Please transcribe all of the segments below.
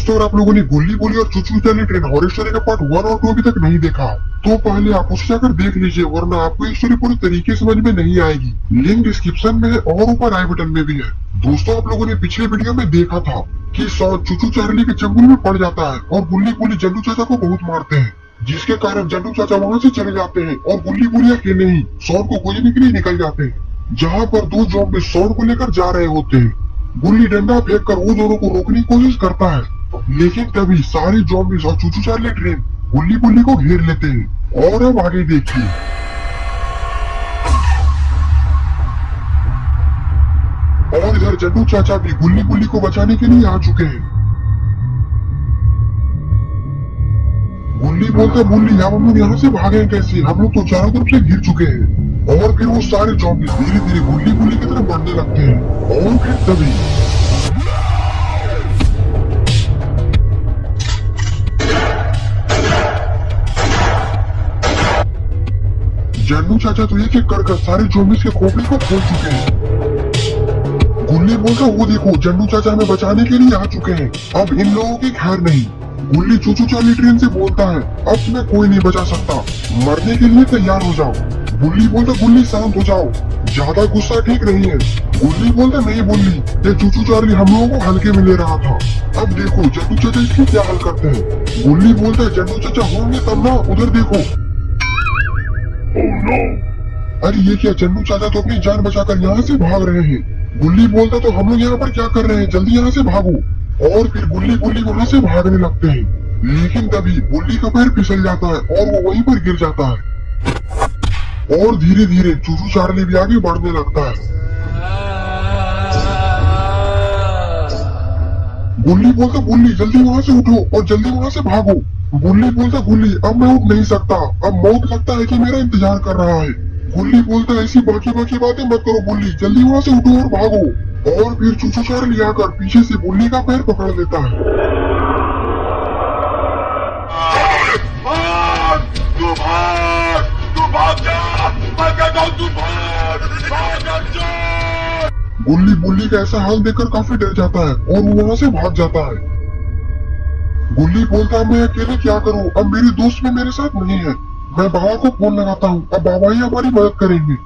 दोस्तों, अगर आप लोगों ने गुल्ली बोली और चुचू चैनल ट्रेन हॉरर स्टोरी का पार्ट 1 और 2 अभी तक नहीं देखा तो पहले आप उसे जाकर देख लीजिए, वरना आपको ये स्टोरी पूरी तरीके समझ में नहीं आएगी। लिंक डिस्क्रिप्शन में है और ऊपर आई बटन में भी है। दोस्तों, आप लोगों ने पिछले वीडियो में देखा था कि शॉन चुचू चार्ली के चंगुल में पड़ जाता है और गुल्ली बोली जंडू चाचा को बहुत मारते हैं, जिसके कारण जंडू चाचा वहाँ से चले जाते हैं और गुल्ली बोली अकेले ही शॉन को खोजने के लिए निकल जाते हैं। जहाँ पर दो ज़ॉम्बी शॉन को लेकर जा रहे होते हैं। गुल्ली डंडा फेंक कर वो दोनों को रोकने की कोशिश करता है, लेकिन तभी सारे ज़ॉम्बीज़ और चुचू चार्ली ट्रेन गुल्ली बुल्ली को घेर लेते हैं। और अब आगे देखिए। और इधर जंडू चाचा भी गुल्ली बुल्ली को बचाने के लिए आ चुके हैं। गुल्ली बोलता, बुल्ली अब हम लोग यहाँ से भागे कैसे, हम लोग तो चारों तरफ से घिर चुके हैं। और फिर वो सारे ज़ॉम्बीज़ धीरे धीरे गुल्ली बुल्ली की तरफ बढ़ने लगते हैं। और फिर तभी जंडू चाचा तो एक एक कर सारे ज़ॉम्बीज़ के खोपड़ी को खोल चुके हैं। गुल्ली बोलता, वो देखो जंडू चाचा हमें बचाने के लिए आ चुके हैं, अब इन लोगों की खैर नहीं। गुल्ली चुचू चार्ली ट्रेन से बोलता है, अब तुम्हें कोई नहीं बचा सकता, मरने के लिए तैयार हो जाओ। गुल्ली बोलता, गुल्ली शांत हो जाओ, ज्यादा गुस्सा ठीक नहीं है। गुल्ली बोलता, नहीं बुल्ली, ये चुचू चार्ली हम लोगों को हल्के में ले रहा था, अब देखो जंडू चाचा इसकी क्या हल करते हैं। गुल्ली बोलता है, जंडू चाचा होंगे तब ना, उधर देखो। अरे ये क्या, जंडू चाचा तो अपनी जान बचाकर यहाँ से भाग रहे हैं। गुल्ली बोलता, तो हम लोग यहाँ पर क्या कर रहे हैं, जल्दी यहाँ से भागो। और फिर गुल्ली बुल्ली वहाँ से भागने लगते हैं, लेकिन तभी गुल्ली का पैर फिसल जाता है और वो वहीं पर गिर जाता है। और धीरे धीरे चुचू चार्ली भी आगे बढ़ने लगता है। गुल्ली बोलता, गुल्ली जल्दी वहाँ से उठो और जल्दी वहाँ से भागो। गुल्ली बोलता, गुल्ली अब मैं उठ नहीं सकता, अब मौत लगता है कि मेरा इंतजार कर रहा है। गुल्ली बोलता, ऐसी बाकी बाकी बातें मत करो बुल्ली, जल्दी वहाँ से उठो और भागो। और फिर चुचू चार्ली आकर पीछे से बुल्ली का पैर पकड़ लेता है। गुल्ली बुल्ली का ऐसा हाल देखकर काफी डर जाता है और वो वहाँ से भाग जाता है। गुल्ली बोलता, मैं अकेले क्या करूँ, अब मेरे दोस्त भी मेरे साथ नहीं है, मैं बाबा को फोन लगाता हूँ, अब बाबा ही हमारी मदद करेंगे।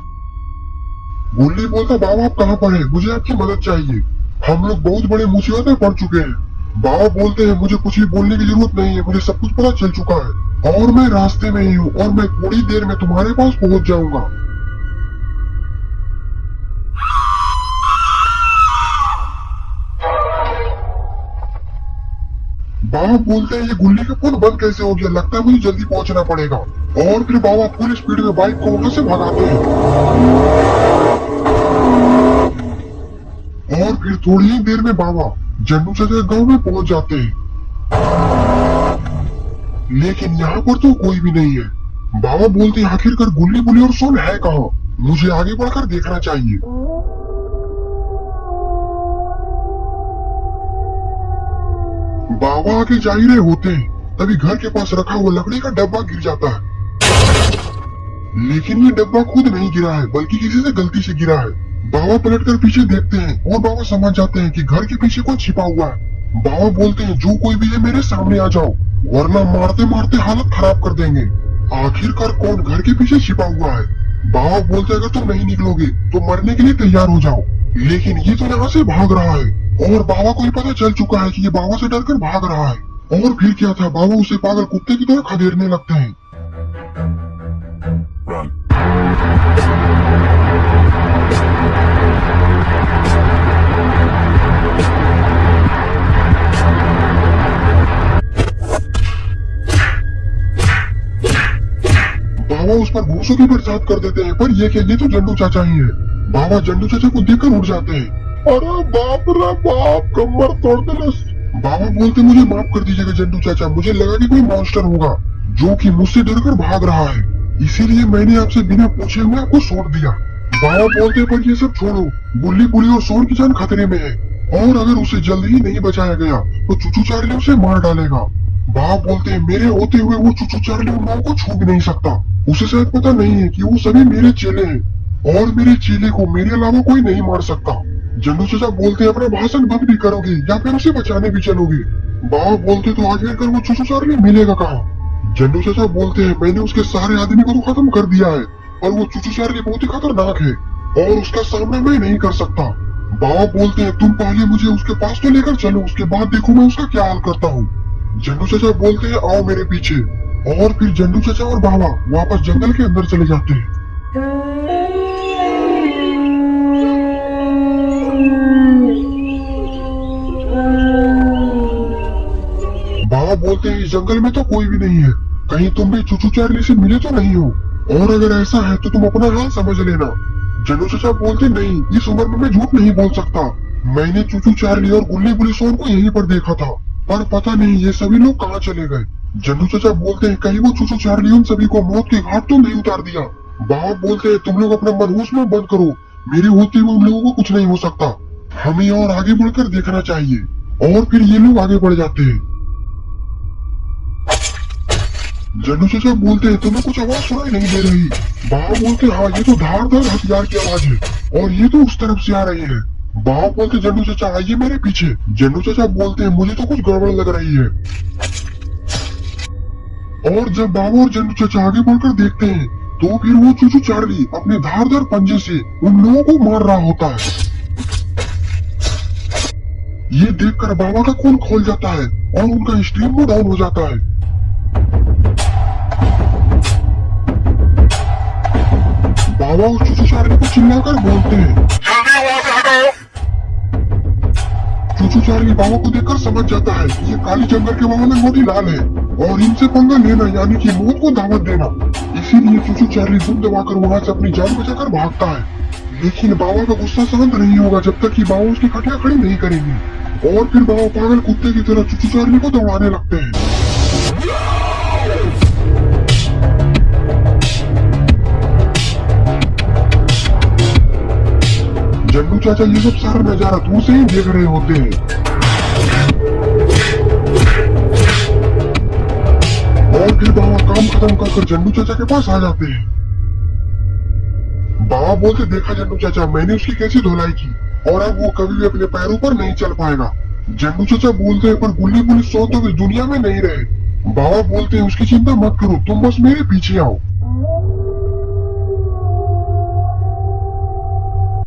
गुल्ली बोलता, बाबा आप कहाँ पर हैं, मुझे आपकी मदद चाहिए, हम लोग बहुत बड़े मुसीबत में पड़ चुके हैं। बाबा बोलते हैं, मुझे कुछ भी बोलने की जरूरत नहीं है, मुझे सब कुछ पता चल चुका है और मैं रास्ते में ही हूँ और मैं थोड़ी देर में तुम्हारे पास पहुँच जाऊंगा। बाबा बोलते हैं, ये गुल्ली का फोन बंद कैसे हो गया, लगता है मुझे जल्दी पहुंचना पड़ेगा। और फिर बाबा फुल स्पीड में बाइक को वहां से भगाते हैं। और फिर थोड़ी ही देर में बाबा जंडू चाचा गांव में पहुंच जाते हैं, लेकिन यहाँ पर तो कोई भी नहीं है। बाबा बोलते हैं, आखिरकार गुल्ली बुल्ली और सोन है कहाँ, मुझे आगे बढ़कर देखना चाहिए। बाबा आगे जा ही रहे होते हैं, तभी घर के पास रखा हुआ लकड़ी का डब्बा गिर जाता है, लेकिन ये डब्बा खुद नहीं गिरा है बल्कि किसी से गलती से गिरा है। बाबा पलटकर पीछे देखते हैं और बाबा समझ जाते हैं कि घर के पीछे कोई छिपा हुआ है। बाबा बोलते हैं, जो कोई भी है मेरे सामने आ जाओ, वरना मारते मारते हालत खराब कर देंगे। आखिरकार कौन घर के पीछे छिपा हुआ है। बाबा बोलते हैं, अगर तुम नहीं निकलोगे तो मरने के लिए तैयार हो जाओ, लेकिन ये तो यहाँ से भाग रहा है और बाबा को ये पता चल चुका है कि ये बाबा से डरकर भाग रहा है। और फिर क्या था, बाबा उसे पागल कुत्ते की तरह खदेड़ने लगते हैं। बाबा उस पर घूसों की बरसात कर देते हैं, पर ये क्या, ये तो जंडू चाचा ही है। बाबा जंडू चाचा को देखकर उठ जाते हैं। अरे बाप रे बाप, कमर तोड़ दे। बाबा बोलते, मुझे माफ कर दीजिएगा जंडू चाचा, मुझे लगा कि कोई मॉन्स्टर होगा जो कि मुझसे डरकर भाग रहा है, इसीलिए मैंने आपसे बिना पूछे हुए आपको छोड़ दिया। बाबा बोलते, पर ये सब छोड़ो, गुल्ली बुल्ली और सोन की जान खतरे में है और अगर उसे जल्द ही नहीं बचाया गया तो चुचू चार्ली उसे मार डालेगा। बाबा बोलते हैं, मेरे होते हुए वो चुचू चार्ली उन लोगों को छू भी नहीं सकता, उसे शायद पता नहीं है कि वो सभी मेरे चेले हैं और मेरे चेले को मेरे अलावा कोई नहीं मार सकता। जंडू चाचा बोलते हैं, अपना भाषण बंद भी करोगे या फिर उसे बचाने भी चलोगे। बाबा बोलते तो आगे कर वो चूचू चार्ली मिलेगा कहाँ। जन्नू चाचा बोलते हैं मैंने उसके सारे आदमी को तो खत्म कर दिया है, और वो चूचू चार्ली बहुत ही खतरनाक है और उसका सामना मैं नहीं कर सकता। बाबा बोलते हैं तुम पहले मुझे उसके पास तो लेकर चलो, उसके बाद देखो मैं उसका क्या हाल करता हूँ। जन्नू चाचा बोलते हैं आओ मेरे पीछे, और फिर जन्नू चाचा और बाबा वापस जंगल के अंदर चले जाते हैं। बाबा बोलते हैं इस जंगल में तो कोई भी नहीं है, कहीं तुम भी चूचू चार्ली से मिले तो नहीं हो, और अगर ऐसा है तो तुम अपना हाल समझ लेना। जन्नू चाचा बोलते नहीं, इस उम्र में मैं झूठ नहीं बोल सकता, मैंने चूचू चार्ली और गुल्ली बुली सोन को यहीं पर देखा था, पर पता नहीं ये सभी लोग कहाँ चले गए। जन्नू चाचा बोलते हैं कहीं वो चूचू चार्ली उन सभी को मौत के घाट तो नहीं उतार दिया। बाबा बोलते हैं तुम लोग अपना मनहूस में बंद करो, मेरे होते हुए उन लोगों को कुछ नहीं हो सकता, हमें और आगे बढ़कर देखना चाहिए। और फिर ये लोग आगे बढ़ जाते हैं। जन्नू चाचा बोलते हैं तुम्हें कुछ आवाज सुनाई नहीं दे रही। बाबा बोलते हाँ ये तो धारदार हथियार की आवाज है, और ये तो उस तरफ से आ रही है। बाबा बोलते जन्नू चाचा आइए मेरे पीछे। जन्नू चाचा बोलते हैं मुझे तो कुछ गड़बड़ लग रही है। और जब बाबा और जन्नू चाचा आगे बढ़कर देखते हैं तो फिर वो चूचू चार्ली अपने धारदार पंजे से उन लोगों को मार रहा होता है। ये देखकर बाबा का खून खोल जाता है और उनका स्ट्रीम डाउन हो जाता है। बाबा उस चूचू चार्ली को चिल्लाकर बोलते हैं चूचू चार्ली बाबा को देखकर समझ जाता है कि ये काली जंगल के बाबा में मोटी लाल है और इनसे पंगा लेना यानी कि मौत को दावत देना। इसीलिए चूचू चार्ली दुम दबाकर वहाँ से अपनी जान बचाकर भागता है। लेकिन बाबा का गुस्सा शांत नहीं होगा जब तक कि बाबा उसकी खटिया खड़ी नहीं करेंगे, और फिर बाबा पागल कुत्ते की तरह चूचू चार्ली को दौड़ाने लगते हैं। जन्नू चाचा ये सब सारा नजारा दूर से ही देख रहे होते हैं। और फिर बाबा काम खत्म कर जन्नू चाचा के पास आ जाते हैं। बाबा बोलते देखा जन्नू चाचा मैंने उसकी कैसी धुलाई की, और अब वो कभी भी अपने पैरों पर नहीं चल पाएगा। जन्नू चाचा बोलते हैं पर गुल्ली पुलिस सौ तो इस दुनिया में नहीं रहे। बाबा बोलते हैं उसकी चिंता मत करो, तुम बस मेरे पीछे आओ।